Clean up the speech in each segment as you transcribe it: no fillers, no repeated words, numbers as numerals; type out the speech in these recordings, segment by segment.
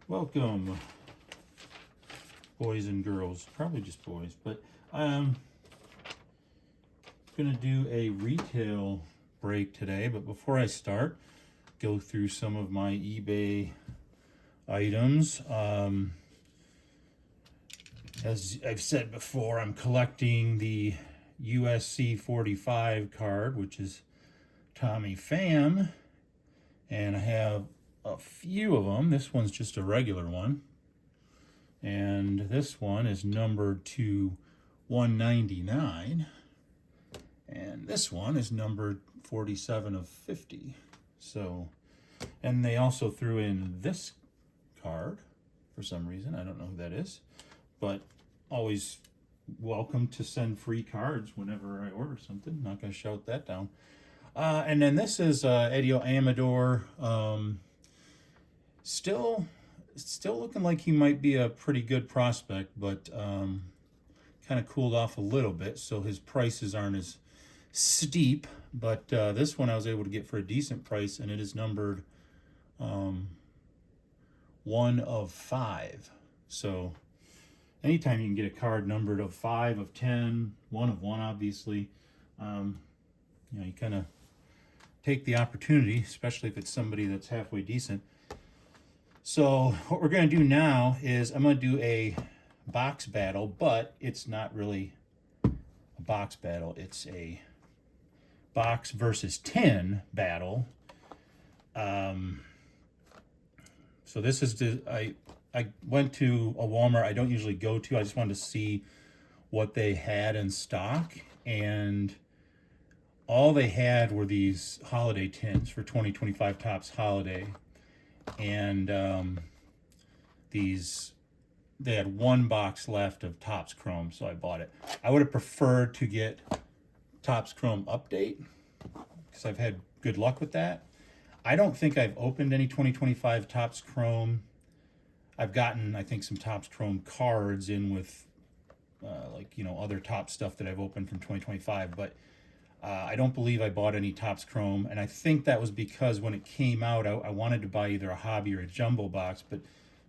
Welcome, boys and girls. Probably just boys, but I'm gonna do a retail break today. But before I start, go through some of my eBay items. As I've said before, I'm collecting the USC 45 card, which is Tommy Pham, and I have a few of them. This one's just a regular one. And this one is numbered to 199. And this one is numbered 47 of 50. So, and they also threw in this card for some reason. I don't know who that is. But always welcome to send free cards whenever I order something. Not going to shout that down. And then this is Edio Amador. Still looking like he might be a pretty good prospect, but kind of cooled off a little bit, so his prices aren't as steep. But this one I was able to get for a decent price, and it is numbered 1 of 5. So anytime you can get a card numbered of 5, of 10, 1 of 1, obviously, you kind of take the opportunity, especially if it's somebody that's halfway decent. So what we're going to do now is I'm going to do a box battle, but it's not really a box battle. It's a box versus tin battle. So this is I went to a Walmart I don't usually go to. I just wanted to see what they had in stock, and all they had were these holiday tins for 2025 Topps Holiday. And they had one box left of Topps Chrome, so I bought it. I would have preferred to get Topps Chrome Update because I've had good luck with that. I don't think I've opened any 2025 Topps Chrome. I've gotten, I think, some Topps Chrome cards in with other Topps stuff that I've opened from 2025, but I don't believe I bought any Topps Chrome, and I think that was because when it came out, I wanted to buy either a hobby or a jumbo box, but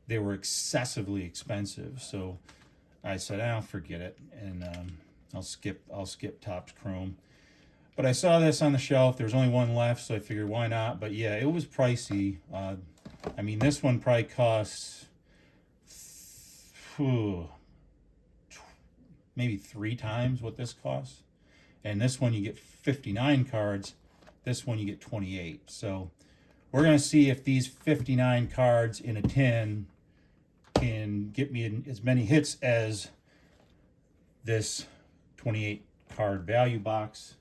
they were excessively expensive. So I said, "I'll forget it," and I'll skip Topps Chrome. But I saw this on the shelf. There was only one left, so I figured why not. But yeah, it was pricey. I mean, this one probably costs maybe 3 times what this costs. And this one you get 59 cards. This one you get 28. So we're going to see if these 59 cards in a tin can get me as many hits as this 28 card value box.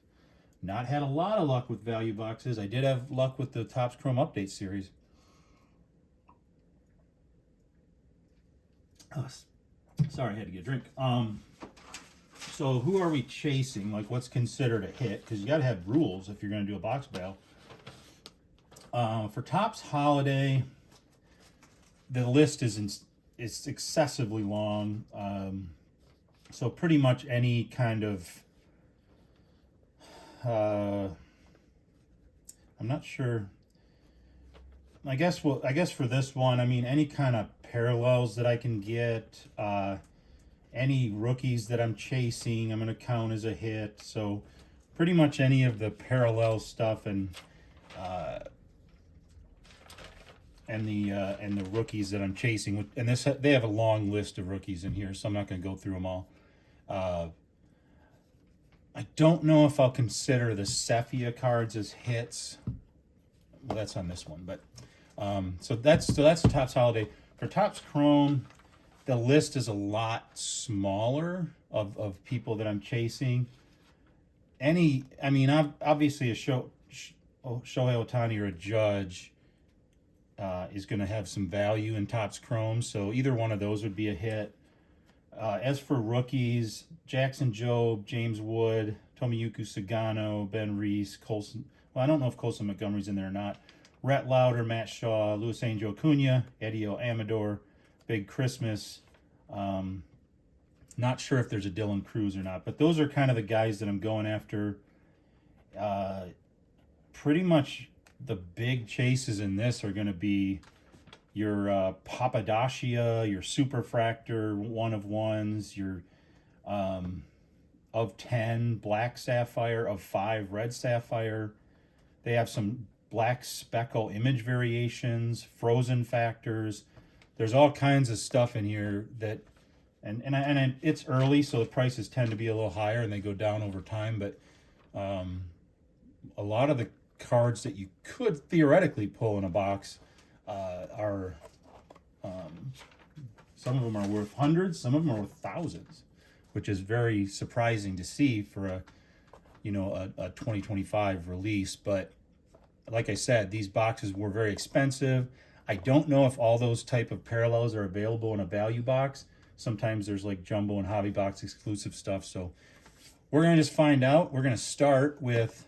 Not had a lot of luck with value boxes. I did have luck with the Topps Chrome Update series. Oh, sorry, I had to get a drink. So who are we chasing? Like, what's considered a hit? Because you got to have rules if you're going to do a box battle. For Topps Holiday, the list is excessively long. So pretty much any kind of, I'm not sure. I guess for this one, I mean, any kind of parallels that I can get. Any rookies that I'm chasing, I'm going to count as a hit. So pretty much any of the parallel stuff and the rookies that I'm chasing. And they have a long list of rookies in here, so I'm not going to go through them all. I don't know if I'll consider the Sepia cards as hits. Well, that's on this one, but so that's Topps Holiday. For Topps Chrome, the list is a lot smaller of people that I'm chasing. Obviously a Shohei Ohtani or a Judge is going to have some value in Topps Chrome, so either one of those would be a hit. As for rookies, Jackson Jobe, James Wood, Tomoyuki Sagano, Ben Reese, Colson. Well, I don't know if Colson Montgomery's in there or not. Rhett Lauder, Matt Shaw, Luis Angel Acuna, Edio Amador, Big Christmas. Not sure if there's a Dylan Cruz or not, but those are kind of the guys that I'm going after. Pretty much the big chases in this are going to be your Papadachia, your Superfractor 1 of 1s, your of 10 black sapphire, of 5 red sapphire. They have some black speckle image variations, frozen factors. There's all kinds of stuff in here that, and it's early, so the prices tend to be a little higher and they go down over time. But a lot of the cards that you could theoretically pull in a box are some of them are worth hundreds, some of them are worth thousands, which is very surprising to see for a 2025 release. But like I said, these boxes were very expensive. I don't know if all those type of parallels are available in a value box. Sometimes there's like jumbo and hobby box exclusive stuff. So we're gonna just find out. We're gonna start with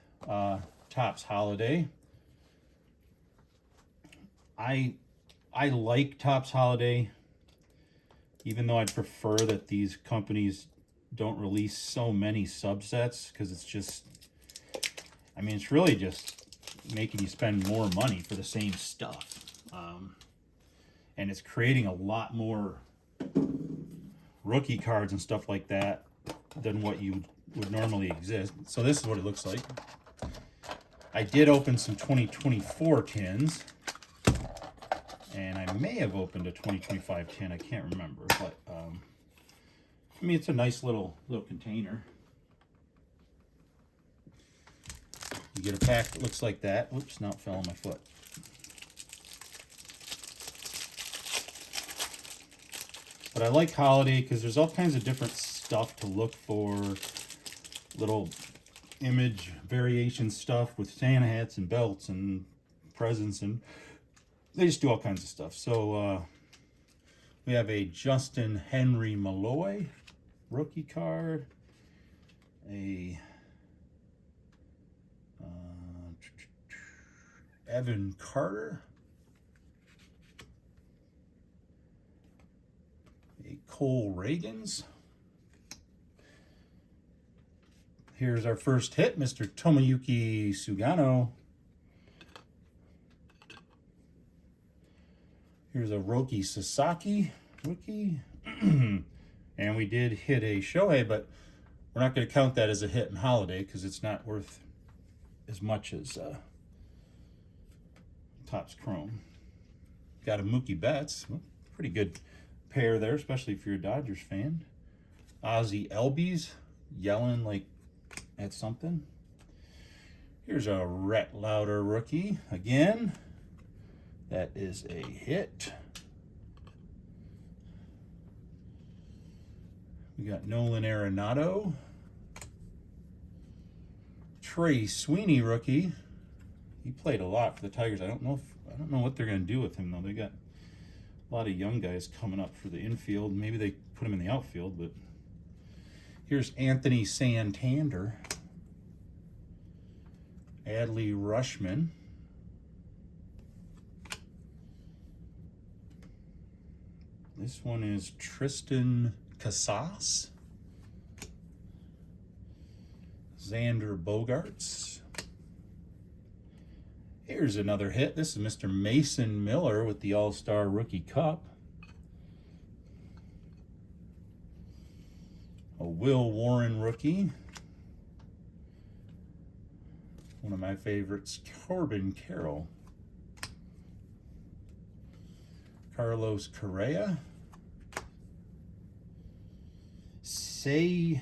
Topps Holiday. I like Topps Holiday, even though I'd prefer that these companies don't release so many subsets, because it's just, I mean, it's really just making you spend more money for the same stuff. And it's creating a lot more rookie cards and stuff like that than what you would normally exist. So this is what it looks like. I did open some 2024 tins, and I may have opened a 2025 tin. I can't remember, but I mean, it's a nice little container. You get a pack that looks like that. Oops, now it fell on my foot. But I like Holiday because there's all kinds of different stuff to look for. Little image variation stuff with Santa hats and belts and presents, and they just do all kinds of stuff. So we have a Justin Henry Malloy rookie card, a Evan Carter, a Cole Reagans. Here's our first hit, Mr. Tomoyuki Sugano. Here's a Roki Sasaki rookie. And we did hit a Shohei, but we're not going to count that as a hit in Holiday because it's not worth as much as Topps Chrome. Got a Mookie Betts. Well, pretty good pair there, especially if you're a Dodgers fan. Ozzie Albies yelling like at something. Here's a Rhett Lauder rookie again. That is a hit. We got Nolan Arenado. Trey Sweeney rookie. He played a lot for the Tigers. I don't know what they're going to do with him though. They got a lot of young guys coming up for the infield. Maybe they put him in the outfield, but here's Anthony Santander. Adley Rushman. This one is Tristan Casas. Xander Bogaerts. Here's another hit. This is Mr. Mason Miller with the All-Star Rookie Cup. A Will Warren rookie. One of my favorites, Corbin Carroll. Carlos Correa. Seiya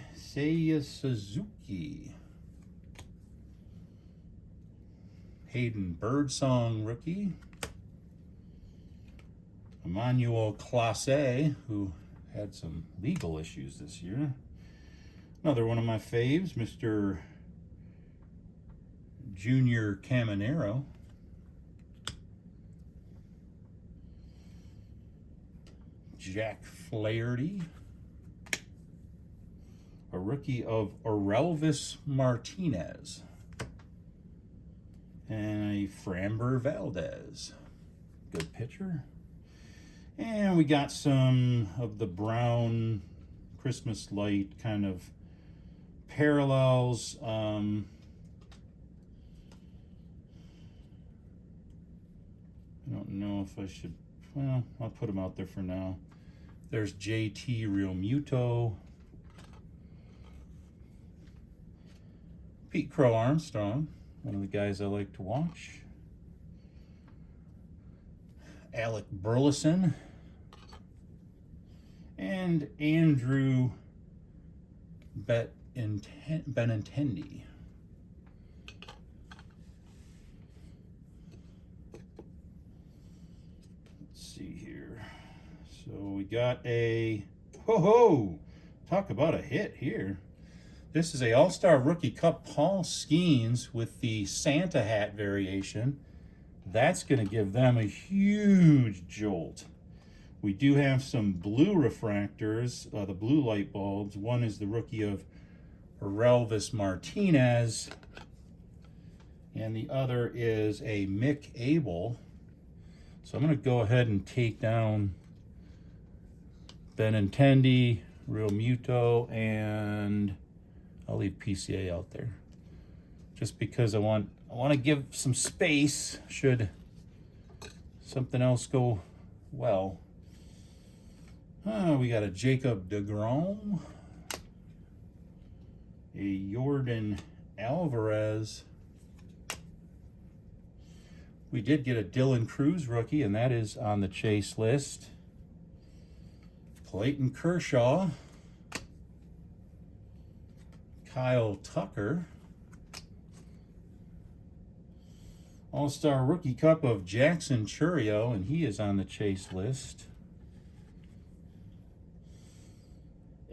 Suzuki. Hayden Birdsong rookie. Emmanuel Clase, who had some legal issues this year. Another one of my faves, Mr. Junior Caminero. Jack Flaherty. A rookie of Orelvis Martinez. And a Framber Valdez. Good pitcher. And we got some of the Christmas light kind of parallels. I don't know if I should well, I'll put them out there for now. There's JT Real Muto. Pete Crow Armstrong, one of the guys I like to watch. Alec Burleson. And Andrew Benintendi. Let's see here. So we got a, talk about a hit here. This is a All-Star Rookie Cup Paul Skeens with the Santa hat variation. That's going to give them a huge jolt. We do have some blue refractors, the blue light bulbs. One is the rookie of Relvis Martinez, and the other is a Mick Abel. So I'm going to go ahead and take down Benintendi, Real Muto, and I'll leave PCA out there, just because I want to give some space should something else go well. We got a Jacob deGrom, a Jordan Alvarez. We did get a Dylan Cruz rookie, and that is on the chase list. Clayton Kershaw, Kyle Tucker, All-Star Rookie Cup of Jackson Chourio, and he is on the chase list.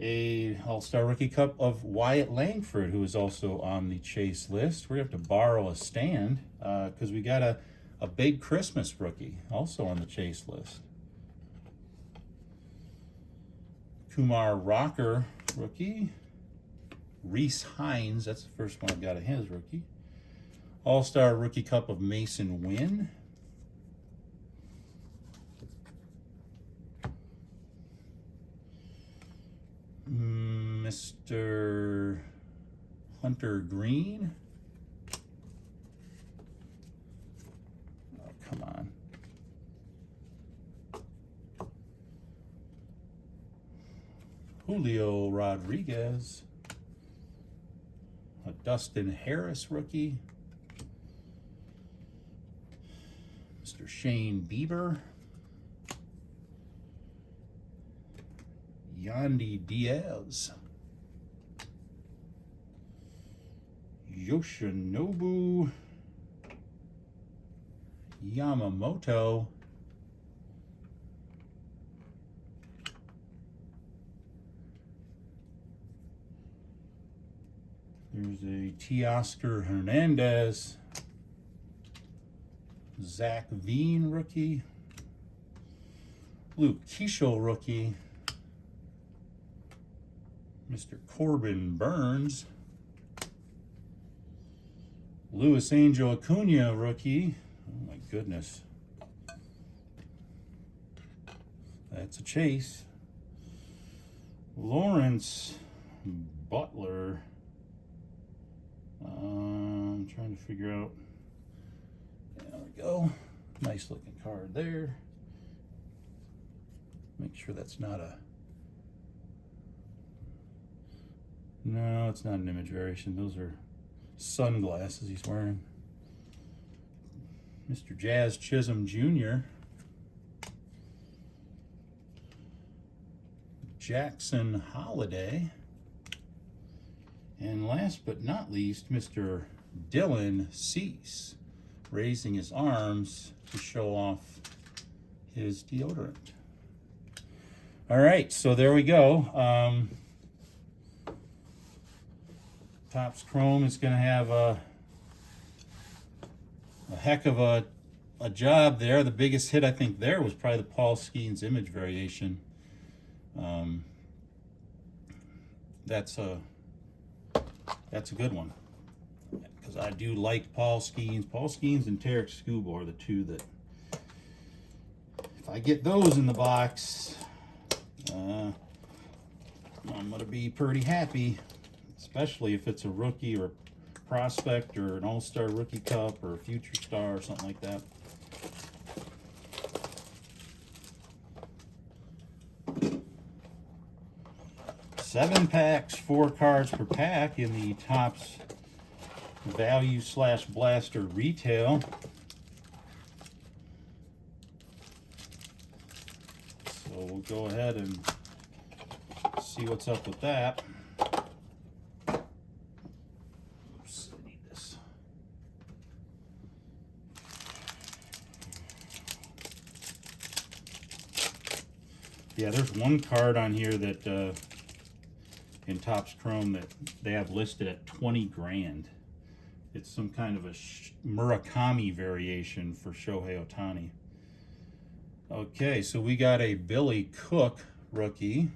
A All-Star Rookie Cup of Wyatt Langford, who is also on the chase list. We're going to have to borrow a stand because we got a big Christmas rookie also on the chase list. Kumar Rocker rookie. Reese Hines, that's the first one I got of his rookie. All-Star Rookie Cup of Mason Wynn. Mr. Hunter Green. Oh, come on. Julio Rodriguez. A Dustin Harris rookie. Mr. Shane Bieber. Yandy Diaz. Yoshinobu Yamamoto. There's a Teoscar Hernandez. Zach Veen rookie. Luke Keeschel rookie. Mr. Corbin Burns. Luis Angel Acuna rookie. Oh my goodness. That's a chase. Lawrence Butler. I'm trying to figure out. There we go. Nice looking card there. Make sure that's not a. No, it's not an image variation. Those are sunglasses he's wearing. Mr. Jazz Chisholm Jr. Jackson Holiday. And last but not least, Mr. Dylan Cease, raising his arms to show off his deodorant. All right, so there we go. Topps Chrome is going to have a heck of a job there. The biggest hit I think there was probably the Paul Skeens image variation. That's a good one because I do like Paul Skeens. Paul Skeens and Tarek Skubal are the two that, if I get those in the box, I'm going to be pretty happy, especially if it's a rookie or prospect or an All-Star Rookie Cup or a Future Star or something like that. 7 packs, 4 cards per pack in the Topps Value / Blaster Retail. So we'll go ahead and see what's up with that. Oops, I need this. Yeah, there's one card on here that in Topps Chrome that they have listed at 20 grand. It's some kind of a Murakami variation for Shohei Ohtani. Okay, so we got a Billy Cook rookie.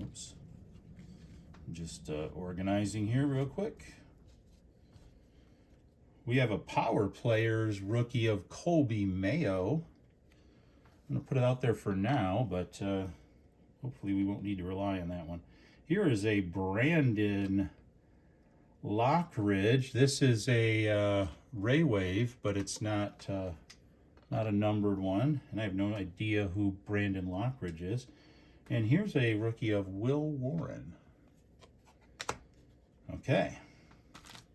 Oops. Just organizing here real quick. We have a Power Players rookie of Colby Mayo. I'm going to put it out there for now, but hopefully we won't need to rely on that one. Here is a Brandon Lockridge. This is a Ray Wave, but it's not a numbered one, and I have no idea who Brandon Lockridge is. And here's a rookie of Will Warren. Okay,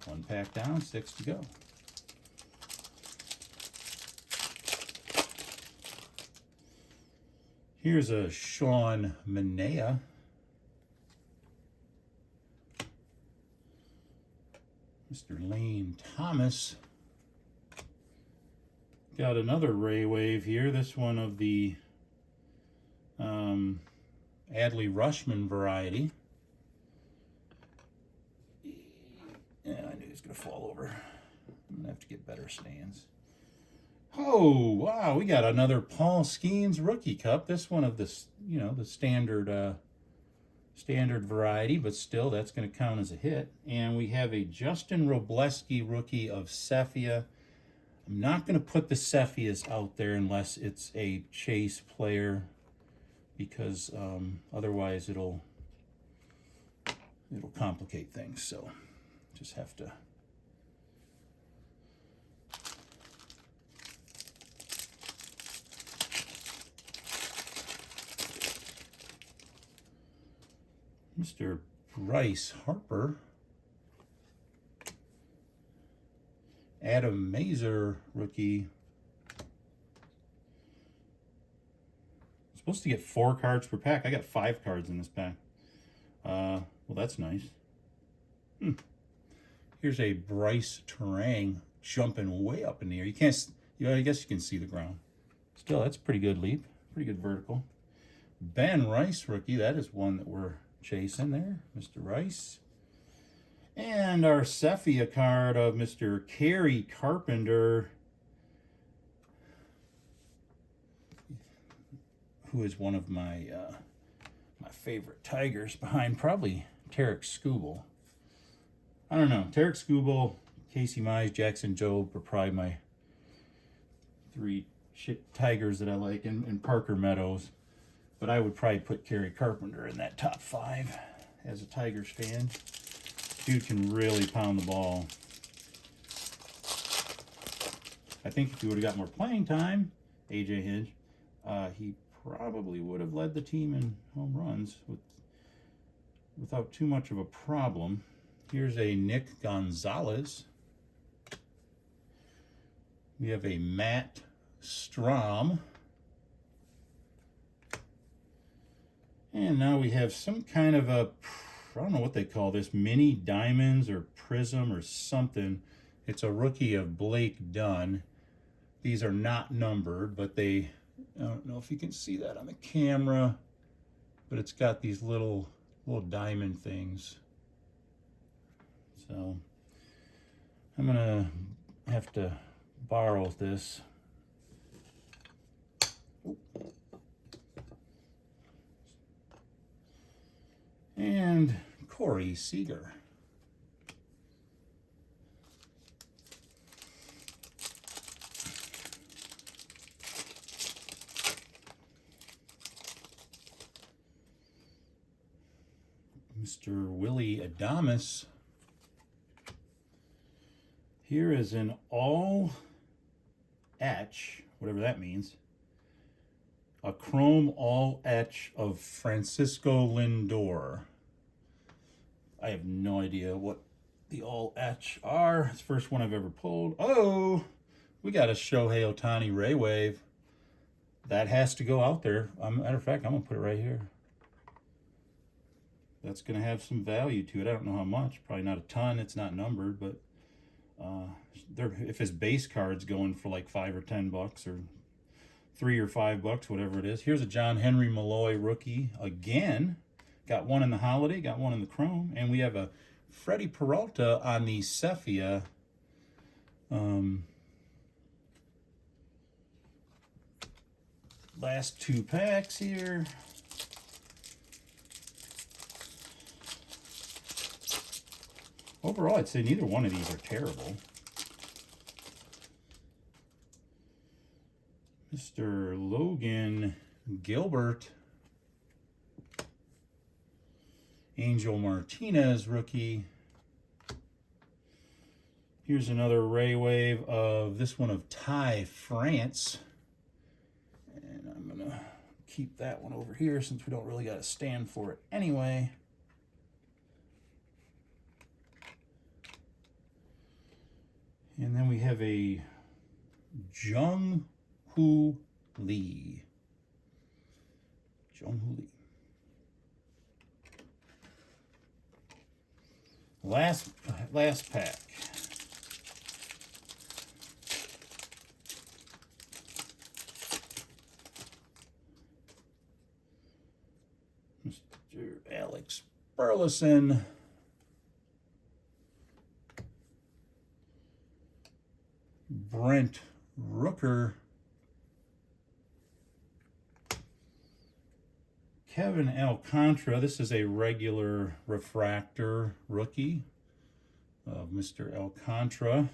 1 pack down, 6 to go. Here's a Sean Manaea. Mr. Lane Thomas. Got another Ray Wave here. This one of the Adley Rutschman variety. Yeah, I knew he was going to fall over. I'm going to have to get better stands. Oh, wow, we got another Paul Skeens Rookie Cup. This one of the, the standard standard variety, but still that's going to count as a hit. And we have a Justin Robleski rookie of Cephia. I'm not going to put the Cephias out there unless it's a chase player, because otherwise it'll complicate things. So just have to. Mr. Bryce Harper. Adam Mazer rookie. I'm supposed to get 4 cards per pack. I got 5 cards in this pack. Well, that's nice. Here's a Bryce Terang jumping way up in the air. You can't, I guess you can see the ground. Still, that's a pretty good leap. Pretty good vertical. Ben Rice rookie. That is one that we're chasing there, Mr. Rice. And our Cephia card of Mr. Kerry Carpenter, who is one of my my favorite Tigers, behind probably Tarek Skubal. I don't know. Tarek Skubal, Casey Mize, Jackson Jobe are probably my 3 Tigers that I like, and Parker Meadows. But I would probably put Kerry Carpenter in that top 5 as a Tigers fan. Dude can really pound the ball. I think if he would have got more playing time, AJ Hinch, he probably would have led the team in home runs without too much of a problem. Here's a Nick Gonzalez. We have a Matt Strom. And now we have some kind of a, I don't know what they call this, mini diamonds or prism or something. It's a rookie of Blake Dunn. These are not numbered, but they, I don't know if you can see that on the camera, but it's got these little diamond things. So I'm gonna have to borrow this. And Corey Seager. Mr. Willie Adames. Here is an all etch, whatever that means. A chrome all etch of Francisco Lindor. I have no idea what the all etch are. It's the first one I've ever pulled. Oh, we got a Shohei Ohtani Ray Wave. That has to go out there. Matter of fact, I'm going to put it right here. That's going to have some value to it. I don't know how much. Probably not a ton. It's not numbered, but if his base card's going for like $5 or $10 or $3 or $5, whatever it is. Here's a John Henry Malloy rookie again. Got one in the holiday, got one in the chrome, and we have a Freddie Peralta on the Sepia. Last two packs here. Overall, I'd say neither one of these are terrible. Mr. Logan Gilbert. Angel Martinez rookie. Here's another Ray Wave of this one of Ty France. And I'm going to keep that one over here since we don't really got to stand for it anyway. And then we have a Jung-Hoo Lee. Jung-Hoo Lee. Last pack. Mr. Alex Burleson. Brent Rooker. Kevin Alcantara. This is a regular refractor rookie of Mr. Alcantara.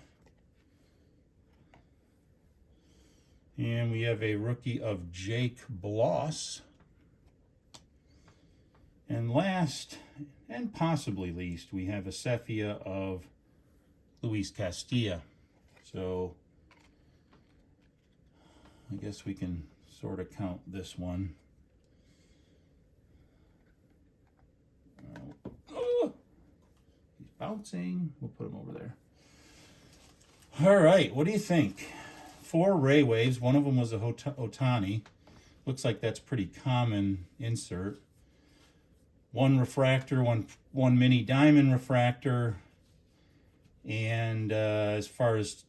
And we have a rookie of Jake Bloss. And last, and possibly least, we have a Sepia of Luis Castilla. So I guess we can sort of count this one. He's bouncing. We'll put him over there. All right, what do you think? 4 Ray Waves. One of them was a Ohtani. Looks like that's pretty common insert. 1 refractor, one mini diamond refractor. And as far as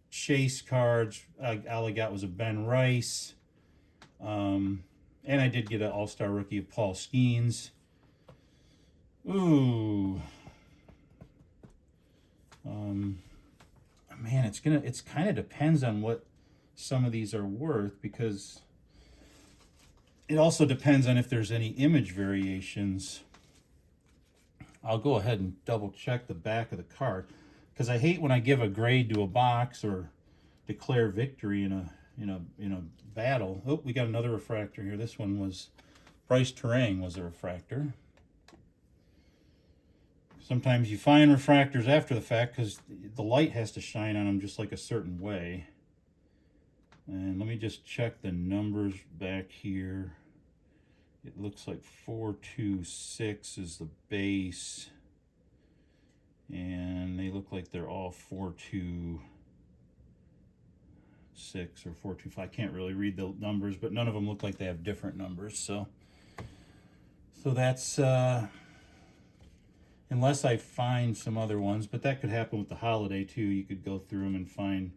chase cards, all I got was a Ben Rice. And I did get an all-star rookie of Paul Skeens. Ooh. Man, it's kind of depends on what some of these are worth, because it also depends on if there's any image variations. I'll go ahead and double check the back of the card, because I hate when I give a grade to a box or declare victory in a battle. Oh, we got another refractor here. This one was Bryce Terang was a refractor. Sometimes you find refractors after the fact because the light has to shine on them just like a certain way. And let me just check the numbers back here. It looks like 426 is the base. And they look like they're all 426 or 425. I can't really read the numbers, but none of them look like they have different numbers. So that's... unless I find some other ones, but that could happen with the holiday too. You could go through them and find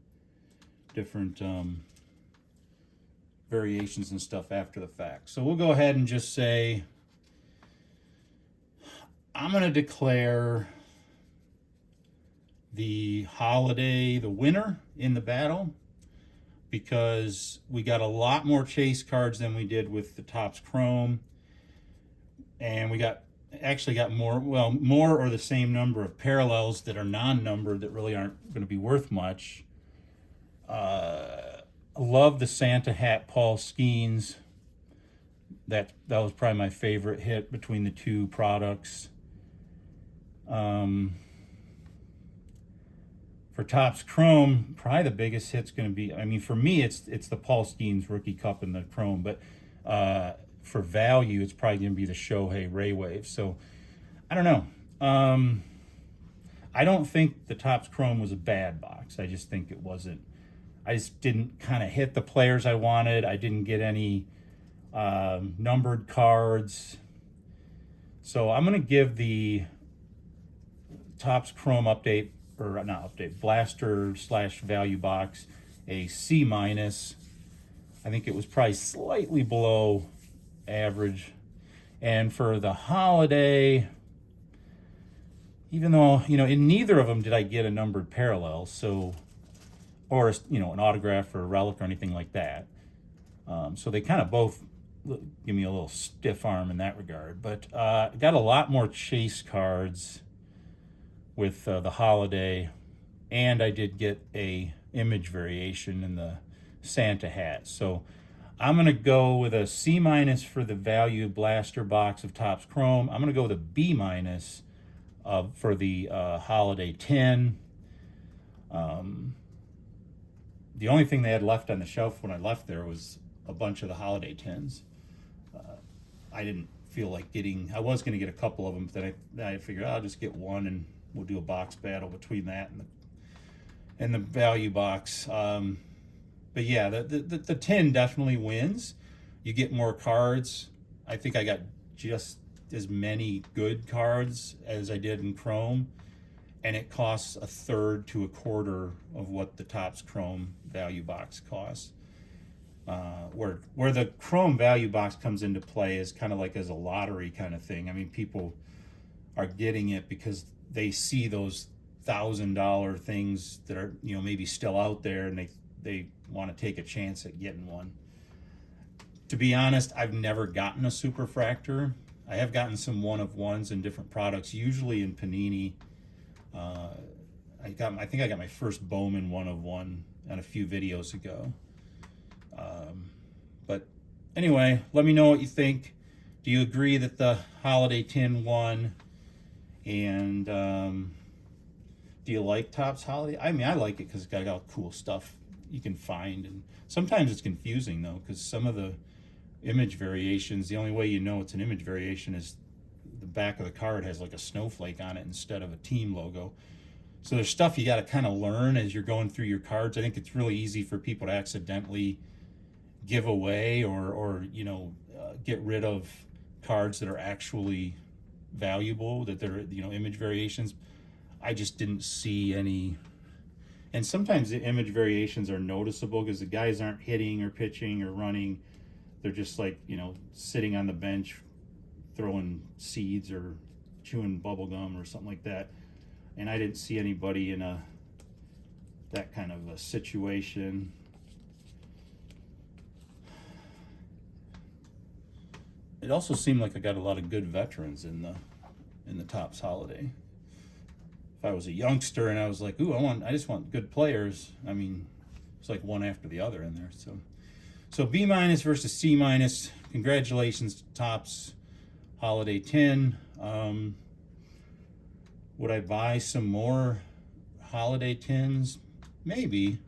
different variations and stuff after the fact. So we'll go ahead and just say, I'm going to declare the holiday the winner in the battle, because we got a lot more chase cards than we did with the Topps Chrome. And we actually got more or the same number of parallels that are non-numbered that really aren't going to be worth much. I love the Santa hat Paul Skeens. That was probably my favorite hit between the two products. For For Topps Chrome, probably the biggest hit's going to be, I mean, for me, it's the Paul Skeens Rookie Cup in the Chrome, but for value, it's probably going to be the Shohei Ray Wave. So, I don't know. I don't think the Topps Chrome was a bad box. I just think it wasn't. I just didn't kind of hit the players I wanted. I didn't get any numbered cards. So I'm going to give the Topps Chrome update, or not update, blaster / value box a C-. I think it was probably slightly below average. And for the holiday, even though, in neither of them did I get a numbered parallel, so, or, an autograph or a relic or anything like that. So they kind of both give me a little stiff arm in that regard. But I got a lot more chase cards with the holiday, and I did get a image variation in the Santa hat. So I'm going to go with a C- for the value blaster box of Topps Chrome. I'm going to go with a B- for the holiday tin. The only thing they had left on the shelf when I left there was a bunch of the holiday tins. I didn't feel like getting, I was going to get a couple of them, but then I figured I'll just get one and we'll do a box battle between that and the value box. But yeah, the tin definitely wins. You get more cards. I think I got just as many good cards as I did in Chrome, and it costs a third to a quarter of what the Topps Chrome value box costs. Where the Chrome value box comes into play is kind of like as a lottery kind of thing. I mean, people are getting it because they see those $1,000 things that are, maybe still out there, and they want to take a chance at getting one. To be honest, I've never gotten a superfractor. I have gotten some one-of-ones in different products, usually in Panini. I think I got my first Bowman one-of-one on a few videos ago. But anyway, let me know what you think. Do you agree that the holiday tin won? And do you like Topps Holiday? I mean, I like it because it's got all cool stuff you can find. And sometimes it's confusing, though, because some of the image variations, the only way you know it's an image variation is the back of the card has like a snowflake on it instead of a team logo. So there's stuff you got to kind of learn as you're going through your cards. I think it's really easy for people to accidentally give away or get rid of cards that are actually valuable, that they're image variations. I just didn't see any. And sometimes the image variations are noticeable because the guys aren't hitting or pitching or running. They're just like, sitting on the bench throwing seeds or chewing bubble gum or something like that. And I didn't see anybody in that kind of a situation. It also seemed like I got a lot of good veterans in the Topps Holiday. If I was a youngster and I was like, ooh, I just want good players. I mean, it's like one after the other in there. So B- versus C-. Congratulations to Topps Holiday tin. Would I buy some more holiday tins? Maybe.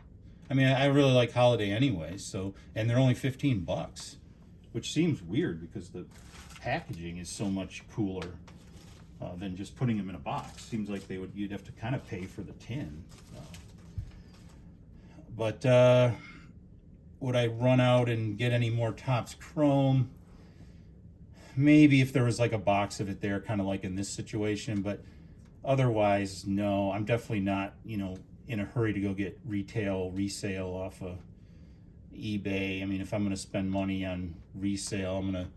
I mean, I really like holiday anyway. So, and they're only $15, which seems weird because the packaging is so much cooler than just putting them in a box. Seems like you'd have to kind of pay for the tin. But would I run out and get any more Topps Chrome? Maybe if there was like a box of it there, kind of like in this situation, but otherwise, no. I'm definitely not, in a hurry to go get resale off of eBay. I mean, if I'm going to spend money on resale, I'm going to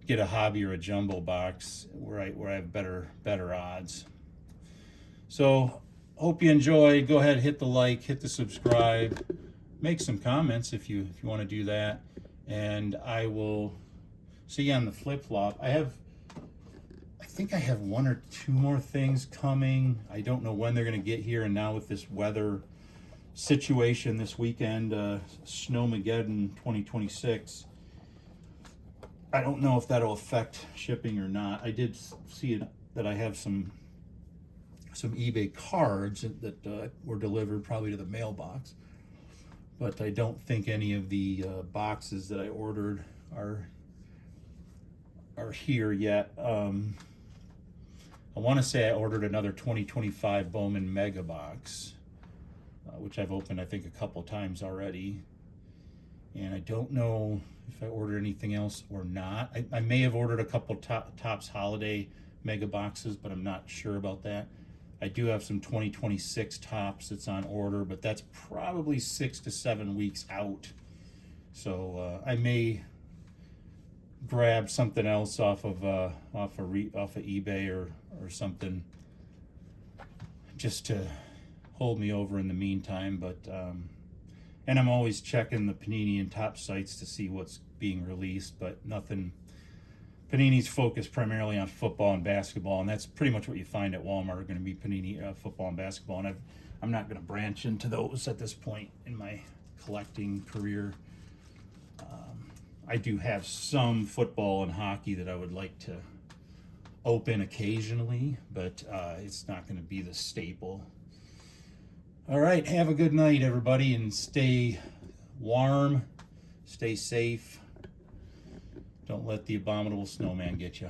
get a hobby or a jumbo box where I have better odds. So hope you enjoyed. Go ahead, hit the like, hit the subscribe, make some comments if you want to do that, and I will see you on the flip-flop. I think I have one or two more things coming. I don't know when they're going to get here, and now with this weather situation this weekend, Snowmageddon 2026, I don't know if that'll affect shipping or not. I did see that I have some some eBay cards that were delivered probably to the mailbox. But I don't think any of the boxes that I ordered are here yet. I want to say I ordered another 2025 Bowman Mega Box, which I've opened I think a couple times already. And I don't know if I ordered anything else or not. I may have ordered a couple Topps Holiday Mega Boxes, but I'm not sure about that. I do have some 2026 Topps that's on order, but that's probably 6 to 7 weeks out. So I may grab something else off of eBay or something just to hold me over in the meantime. But and I'm always checking the Panini and Topps sites to see what's being released, but nothing. Panini's focused primarily on football and basketball, and that's pretty much what you find at Walmart are going to be Panini football and basketball. And I'm not going to branch into those at this point in my collecting career. I do have some football and hockey that I would like to open occasionally, but it's not going to be the staple. All right, have a good night, everybody, and stay warm, stay safe. Don't let the abominable snowman get you.